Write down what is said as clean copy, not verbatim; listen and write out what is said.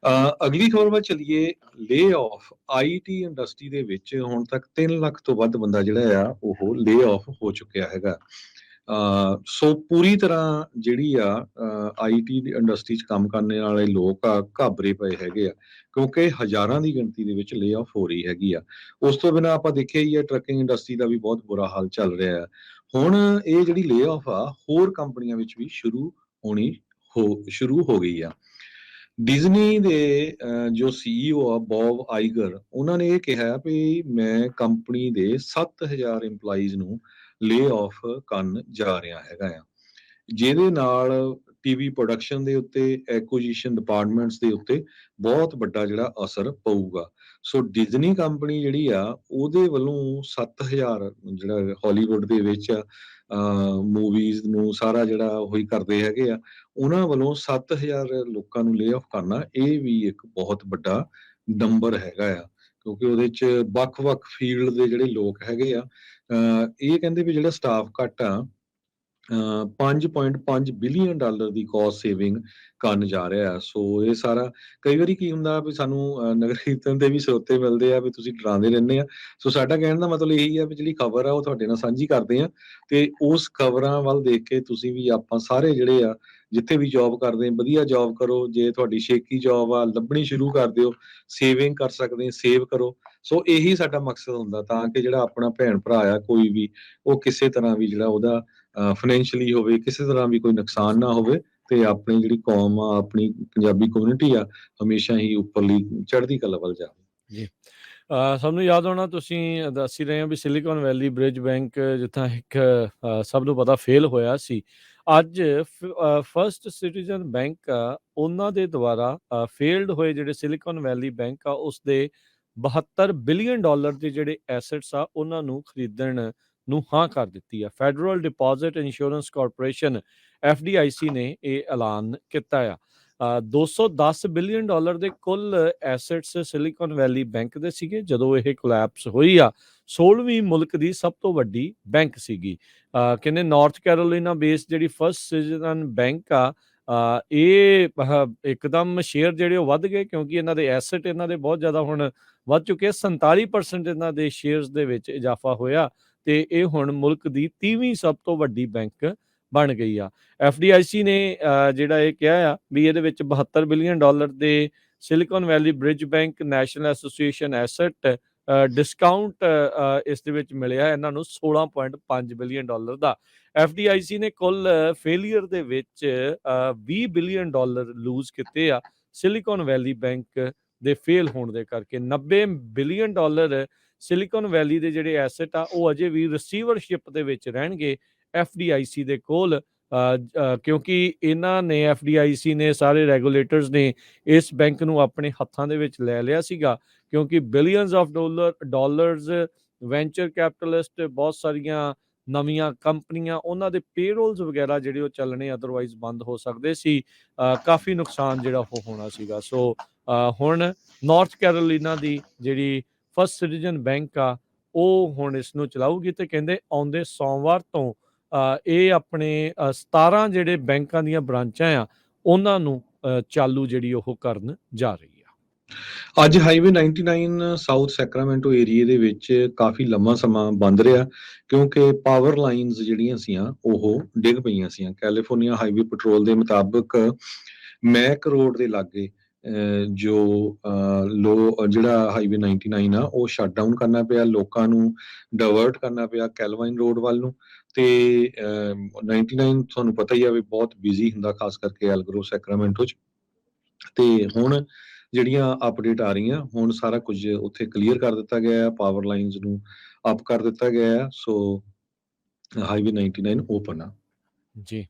ਅਗਲੀ ਖਬਰ ਵੱਲ ਚੱਲੀਏ। ਲੇ ਆਫ ਆਈਟੀ ਇੰਡਸਟਰੀ ਦੇ ਵਿੱਚ ਹੁਣ ਤੱਕ 3 ਲੱਖ ਤੋਂ ਵੱਧ ਬੰਦਾ ਜਿਹੜਾ ਆ ਉਹ ਲੇ ਆਫ ਹੋ ਚੁੱਕਿਆ ਹੈਗਾ। ਸੋ ਪੂਰੀ ਤਰ੍ਹਾਂ ਜਿਹੜੀ ਆ ਆਈਟੀ ਦੀ ਇੰਡਸਟਰੀ 'ਚ ਕੰਮ ਕਰਨ ਵਾਲੇ ਲੋਕ ਆ ਘਾਬਰੇ ਪਏ ਹੈਗੇ ਆ, ਕਿਉਂਕਿ ਹਜ਼ਾਰਾਂ ਦੀ ਗਿਣਤੀ ਦੇ ਵਿੱਚ ਲੇ ਆਫ ਹੋ ਰਹੀ ਹੈਗੀ ਆ। ਉਸ ਤੋਂ ਬਿਨਾਂ ਆਪਾਂ ਦੇਖਿਆ ਹੀ ਹੈ ਟਰੱਕਿੰਗ ਇੰਡਸਟਰੀ ਦਾ ਵੀ ਬਹੁਤ ਬੁਰਾ ਹਾਲ ਚੱਲ ਰਿਹਾ ਆ। ਹੁਣ ਇਹ ਜਿਹੜੀ ਲੇ ਆਫ ਆ ਹੋਰ ਕੰਪਨੀਆਂ ਵਿੱਚ ਵੀ ਸ਼ੁਰੂ ਹੋ ਗਈ ਆ। ਡਿਜ਼ਨੀ ਦੇ ਜੋ ਸੀਈਓ ਆ ਬੌਬ ਆਈਗਰ, ਉਹਨਾਂ ਨੇ ਇਹ ਕਿਹਾ ਵੀ ਮੈਂ ਕੰਪਨੀ ਦੇ 7000 EMPLOYEES ਨੂੰ ਲੇ ਆਫ ਕਰਨ ਜਾ ਰਿਹਾ ਹੈਗਾ ਆ, ਜਿਹਦੇ ਨਾਲ ਟੀਵੀ ਪ੍ਰੋਡਕਸ਼ਨ ਦੇ ਉੱਤੇ, ਐਕੁਜੀਸ਼ਨ ਡਿਪਾਰਟਮੈਂਟਸ ਦੇ ਉੱਤੇ ਬਹੁਤ ਵੱਡਾ ਜਿਹੜਾ ਅਸਰ ਪਊਗਾ। ਸੋ ਡਿਜ਼ਨੀ ਕੰਪਨੀ ਜਿਹੜੀ ਆ ਉਹਦੇ ਵੱਲੋਂ 7000 ਜਿਹੜਾ ਹਾਲੀਵੁੱਡ ਦੇ ਵਿੱਚ ਮੂਵੀਜ਼ ਨੂੰ ਸਾਰਾ ਜਿਹੜਾ ਉਹੀ ਕਰਦੇ ਹੈਗੇ ਆ, ਉਹਨਾਂ ਵੱਲੋਂ 7000 ਲੋਕਾਂ ਨੂੰ ਲੇ ਆਫ ਕਰਨਾ ਇਹ ਵੀ ਇੱਕ ਬਹੁਤ ਵੱਡਾ ਨੰਬਰ ਹੈਗਾ ਆ, ਕਿਉਂਕਿ ਉਹਦੇ 'ਚ ਵੱਖ-ਵੱਖ ਫੀਲਡ ਦੇ ਜਿਹੜੇ ਲੋਕ ਹੈਗੇ ਆ। ਇਹ ਕਹਿੰਦੇ ਵੀ ਜਿਹੜਾ ਸਟਾਫ ਕੱਟ ਆ 5.5 ਬਿਲੀਅਨ ਡਾਲਰ ਦੀ ਕਾਸਟ ਸੇਵਿੰਗ ਕਰਨ ਜਾ ਰਿਹਾ। ਸੋ ਇਹ ਸਾਰਾ ਕਈ ਵਾਰੀ ਕੀ ਹੁੰਦਾ ਵੀ ਸਾਨੂੰ ਨਗਰ ਕੀਰਤਨ ਦੇ ਵੀ ਸਰੋਤੇ ਮਿਲਦੇ ਆ ਵੀ ਤੁਸੀਂ ਡਰਾਉਂਦੇ ਰਹਿੰਦੇ ਆ। ਸੋ ਸਾਡਾ ਕਹਿਣ ਦਾ ਮਤਲਬ ਇਹੀ ਆ ਵੀ ਜਿਹੜੀ ਖਬਰ ਆ ਉਹ ਤੁਹਾਡੇ ਨਾਲ ਸਾਂਝੀ ਕਰਦੇ ਆ, ਤੇ ਉਸ ਖਬਰਾਂ ਵੱਲ ਦੇਖ ਕੇ ਤੁਸੀਂ ਵੀ ਆਪਾਂ ਸਾਰੇ ਜਿਹੜੇ ਆ ਜਿੱਥੇ ਵੀ ਜੌਬ ਕਰਦੇ ਵਧੀਆ ਜੌਬ ਕਰੋ। ਜੇ ਤੁਹਾਡੀ ਸ਼ੇਕੀ ਜੌਬ ਆ ਲੱਭਣੀ ਸ਼ੁਰੂ ਕਰ ਦਿਓ, ਸੇਵਿੰਗ ਕਰ ਸਕਦੇ ਸੇਵ ਕਰੋ। ਸੋ ਇਹੀ ਸਾਡਾ ਮਕਸਦ ਹੁੰਦਾ, ਤਾਂ ਕਿ ਜਿਹੜਾ ਆਪਣਾ ਭੈਣ ਭਰਾ ਆ ਕੋਈ ਵੀ, ਉਹ ਕਿਸੇ ਤਰ੍ਹਾਂ ਵੀ ਜਿਹੜਾ ਉਹਦਾ ਫਾਈਨੈਂਸ਼ੀਅਲੀ ਹੋਵੇ, ਕਿਸੇ ਤਰ੍ਹਾਂ ਵੀ ਕੋਈ ਨੁਕਸਾਨ ਨਾ ਹੋਵੇ, ਤੇ ਆਪਣੀ ਜਿਹੜੀ ਕੌਮ ਆ, ਆਪਣੀ ਪੰਜਾਬੀ ਕਮਿਊਨਿਟੀ ਆ, ਹਮੇਸ਼ਾ ਹੀ ਉੱਪਰਲੀ ਚੜ੍ਹਦੀ ਕਲਾ ਵੱਲ ਜਾਵੇ। ਜੀ ਸਾਨੂੰ ਯਾਦ ਹੋਣਾ ਤੁਸੀਂ ਦੱਸ ਹੀ ਰਹੇ ਹੋ ਵੀ ਸਿਲੀਕਨ ਵੈਲੀ ਬ੍ਰਿਜ ਬੈਂਕ ਜਿੱਥਾਂ ਇੱਕ ਸਭ ਨੂੰ ਪਤਾ ਫੇਲ ਹੋਇਆ ਸੀ, ਅੱਜ ਫਸਟ ਸਿਟੀਜ਼ਨ ਬੈਂਕ ਆ ਉਹਨਾਂ ਦੇ ਦੁਆਰਾ ਫੇਲਡ ਹੋਏ ਜਿਹੜੇ ਸਿਲੀਕਨ ਵੈਲੀ ਬੈਂਕ ਆ ਉਸ ਦੇ 72 ਬਿਲੀਅਨ ਡਾਲਰ ਦੇ ਜਿਹੜੇ ਐਸੈਟਸ ਆ ਉਹਨਾਂ ਨੂੰ ਖਰੀਦਣ ਨੂੰ ਹਾਂ ਕਰ ਦਿੱਤੀ ਆ। Federal deposit insurance corporation FDIC ਨੇ ਇਹ ਐਲਾਨ ਕੀਤਾ ਆ। 210 ਬਿਲੀਅਨ ਡਾਲਰ ਦੇ ਕੁੱਲ ਐਸੈਟਸ ਸਿਲੀਕਨ ਵੈਲੀ ਬੈਂਕ ਦੇ ਸੀਗੇ ਜਦੋਂ ਇਹ ਕੋਲੈਪਸ ਹੋਈ ਆ। 16ਵੀਂ ਮੁਲਕ ਦੀ ਸਭ ਤੋਂ ਵੱਡੀ ਬੈਂਕ ਸੀਗੀ। ਕਹਿੰਦੇ ਨਾਰਥ ਕੈਰੋਲੀਨਾ ਬੇਸਡ ਜਿਹੜੀ ਫਸਟ ਸਿਟੀਜ਼ਨ ਬੈਂਕ ਆ, ਇਹ ਇੱਕਦਮ ਸ਼ੇਅਰ ਜਿਹੜੇ ਉਹ ਵੱਧ ਗਏ ਕਿਉਂਕਿ ਇਹਨਾਂ ਦੇ ਐਸੈਟ ਇਹਨਾਂ ਦੇ ਬਹੁਤ ਜ਼ਿਆਦਾ ਹੁਣ ਵੱਧ ਚੁੱਕੇ। 47% ਇਹਨਾਂ ਦੇ ਸ਼ੇਅਰਸ ਦੇ ਵਿੱਚ ਇਜ਼ਾਫਾ ਹੋਇਆ ਤੇ ਇਹ ਹੁਣ ਮੁਲਕ ਦੀ 30ਵੀਂ ਸਭ ਤੋਂ ਵੱਡੀ ਬੈਂਕ ਬਣ ਗਈ ਆ। FDIC ਨੇ ਜਿਹੜਾ ਇਹ ਕਿਹਾ ਆ ਵੀ ਇਹਦੇ ਵਿੱਚ 72 ਬਿਲੀਅਨ ਡਾਲਰ ਦੇ Silicon Valley Bridge Bank National Association asset discount ਇਸ ਦੇ ਵਿੱਚ ਮਿਲਿਆ ਇਹਨਾਂ ਨੂੰ 16.5 ਬਿਲੀਅਨ ਡਾਲਰ ਦਾ। FDIC ਨੇ ਕੁੱਲ ਫੇਲੀਅਰ ਦੇ ਵਿੱਚ 20 ਬਿਲੀਅਨ ਡਾਲਰ ਲੂਜ਼ ਕੀਤੇ ਆ ਸਿਲੀਕਨ ਵੈਲੀ ਬੈਂਕ ਦੇ ਫੇਲ ਹੋਣ ਦੇ ਕਰਕੇ। 90 ਬਿਲੀਅਨ ਡਾਲਰ ਸਿਲੀਕਨ ਵੈਲੀ ਦੇ ਜਿਹੜੇ ਐਸੈਟ ਆ ਉਹ ਅਜੇ ਵੀ ਰਿਸੀਵਰਸ਼ਿਪ ਦੇ ਵਿੱਚ ਰਹਿਣਗੇ FDIC ਦੇ ਕੋਲ, ਕਿਉਂਕਿ ਇਹਨਾਂ ਨੇ FDIC ਨੇ ਸਾਰੇ ਰੈਗੂਲੇਟਰਸ ਨੇ ਇਸ ਬੈਂਕ ਨੂੰ ਆਪਣੇ ਹੱਥਾਂ ਦੇ ਵਿੱਚ ਲੈ ਲਿਆ ਸੀਗਾ, ਕਿਉਂਕਿ billions of dollars venture capitalist ਬਹੁਤ ਸਾਰੀਆਂ ਨਵੀਆਂ ਕੰਪਨੀਆਂ ਉਹਨਾਂ ਦੇ ਪੇਰੋਲਸ ਵਗੈਰਾ ਜਿਹੜੇ ਉਹ ਚੱਲਣੇ ਅਦਰਵਾਈਜ਼ ਬੰਦ ਹੋ ਸਕਦੇ ਸੀ। ਕਾਫੀ ਨੁਕਸਾਨ ਜਿਹੜਾ ਉਹ ਹੋਣਾ ਸੀਗਾ। ਸੋ ਹੁਣ ਨਾਰਥ ਕੈਰੋਲੀਨਾ ਦੀ ਜਿਹੜੀ ਫਸਟ ਸਿਟੀਜ਼ਨ ਬੈਂਕ ਆ ਉਹ ਹੁਣ ਇਸ ਨੂੰ ਚਲਾਊਗੀ ਤੇ ਕਹਿੰਦੇ ਆਉਂਦੇ ਸੋਮਵਾਰ ਤੋਂ ਇਹ ਆਪਣੇ 17 ਜਿਹੜੇ ਬੈਂਕਾਂ ਦੀਆਂ ਬ੍ਰਾਂਚਾਂ ਆ ਉਹਨਾਂ ਨੂੰ ਚਾਲੂ ਜਿਹੜੀ ਉਹ ਕਰਨ ਜਾ ਰਹੀ ਆ। ਅੱਜ ਹਾਈਵੇ 99 ਸਾਊਥ ਸੈਕਰਾਮੈਂਟੋ ਏਰੀਏ ਦੇ ਵਿੱਚ ਕਾਫੀ ਲੰਮਾ ਸਮਾਂ ਬੰਦ ਰਿਹਾ, ਕਿਉਂਕਿ ਪਾਵਰ ਲਾਈਨਸ ਜਿਹੜੀਆਂ ਸੀਆਂ ਉਹ ਡਿੱਗ ਪਈਆਂ ਸੀਆਂ। ਕੈਲੀਫੋਰਨੀਆ ਹਾਈਵੇ ਪੈਟਰੋਲ ਦੇ ਮੁਤਾਬਕ ਮੈਕ ਰੋਡ ਦੇ ਲਾਗੇ ਜੋ ਜਿਹੜਾ ਹਾਈਵੇ 99 ਆ ਉਹ ਸ਼ਟ ਡਾਊਨ ਕਰਨਾ ਪਿਆ, ਲੋਕਾਂ ਨੂੰ ਡਾਇਵਰਟ ਕਰਨਾ ਪਿਆ ਕੈਲਵਾਈਨ ਰੋਡ ਵੱਲ ਨੂੰ। ਤੇ 99 ਤੁਹਾਨੂੰ ਪਤਾ ਹੀ ਆ ਵੀ ਬਹੁਤ ਬਿਜ਼ੀ ਹੁੰਦਾ, ਖਾਸ ਕਰਕੇ ਐਲਗਰੋ ਸੈਕਰਾਮੈਂਟੋ 'ਚ। ਤੇ ਹੁਣ ਜਿਹੜੀਆਂ ਅਪਡੇਟ ਆ ਰਹੀਆਂ, ਹੁਣ ਸਾਰਾ ਕੁਝ ਉੱਥੇ ਕਲੀਅਰ ਕਰ ਦਿੱਤਾ ਗਿਆ ਆ, ਪਾਵਰ ਲਾਈਨਸ ਨੂੰ ਅਪ ਕਰ ਦਿੱਤਾ ਗਿਆ ਆ। ਸੋ ਹਾਈਵੇ 99 ਓਪਨ ਆ। ਜੀ